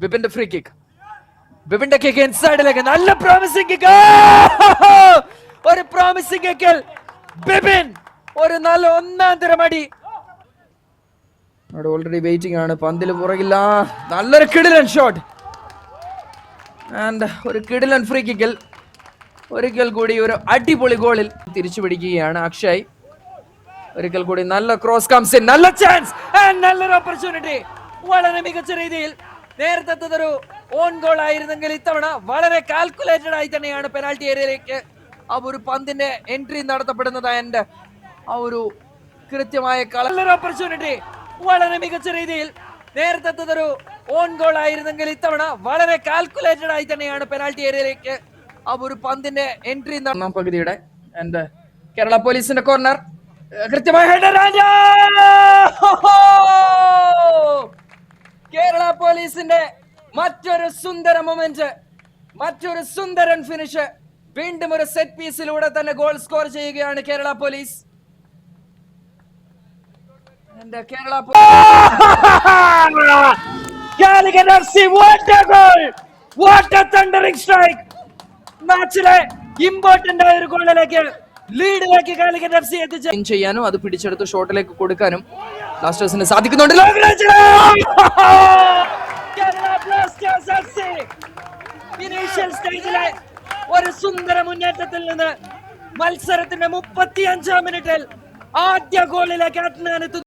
വിപിന്റെ free kick. വിപിന്റെ kick ഇൻസൈഡിലേക്ക് നല്ല promising kick. ഒരു promising കിക്കിൽ Bipin ഒരു നല്ല ഒന്നാം തരം അടി. അവിടെ ഓൾറെഡി വെയിറ്റിംഗ് ആണ്. പന്തിൽ പുറകില്ല. നല്ലൊരു കിടിലൻ ഷോട്ട് ആൻഡ് ഒരു കിടിലൻ ഫ്രീ കിക്കിൽ ഒരിക്കൽ കൂടി ഒരു അടിപൊളി ഗോളിൽ തിരിച്ചു പിടിക്കുകയാണ് അക്ഷയ്. ഒരിക്കൽ കൂടി നല്ല ക്രോസ് കംസ് ഇൻ, നല്ല ചാൻസ് ആൻഡ് നല്ലൊരു ഓപ്പർച്യൂണിറ്റി. വളരെ മികച്ച രീതിയിൽ നേരത്തെ ഒരു ഓൺ ഗോൾ ആയിരുന്നെങ്കിൽ ഇത്തവണ വളരെ കാൽക്കുലേറ്റഡ് ആയി തന്നെയാണ് പെനാൽറ്റി ഏരിയയിലേക്ക് ആ ഒരു പന്തിന്റെ എൻട്രി നടത്തപ്പെടുന്നത്. ആൻഡ് ആ ഒരു കൃത്യമായ നല്ലൊരു ഓപ്പർച്യൂണിറ്റി. വളരെ മികച്ച രീതിയിൽ നേരത്തെ ഒരു ഓൺ ഗോൾ ആയിരുന്നെങ്കിൽ ഇത്തവണ വളരെ കാൽക്കുലേറ്റഡ് ആയി തന്നെയാണ് പെനാൽറ്റി ഏരിയയിലേക്ക് ആ ഒരു പന്തിന്റെ എൻട്രി ഒന്നാം പകുതിയുടെ. ആൻഡ് കേരള പോലീസിന്റെ കോർണർ കൃത്യമായ ഹെഡർ. കേരള പോലീസിന്റെ മറ്റൊരു സുന്ദര മൊമെന്റ്, മറ്റൊരു സുന്ദരൻ ഫിനിഷ്. വീണ്ടും ഒരു സെറ്റ് പീസിലൂടെ തന്നെ ഗോൾ സ്കോർ ചെയ്യുകയാണ് കേരള പോലീസ്. മാച്ചിലെ ഇമ്പോർട്ടന്റ് ആയ ഒരു ഗോളിലേക്ക്, ലീഡിലേക്ക് കാലിക്കറ്റ് എഫ് സി ചെയ്യാനും അത് പിടിച്ചെടുത്ത് ഷോട്ടിലേക്ക് കൊടുക്കാനും ബ്ലാസ്റ്റേഴ്സിന് സാധിക്കുന്നുണ്ട്. ഇനീഷ്യൽ സ്റ്റേജിലെ ഒരു സുന്ദര മുന്നേറ്റത്തിൽ നിന്ന് മത്സരത്തിന്റെ 35-ാം മിനിറ്റിൽ ആദ്യ ഗോളിലേക്ക് അഡ്നാൻ എത്തുന്നു.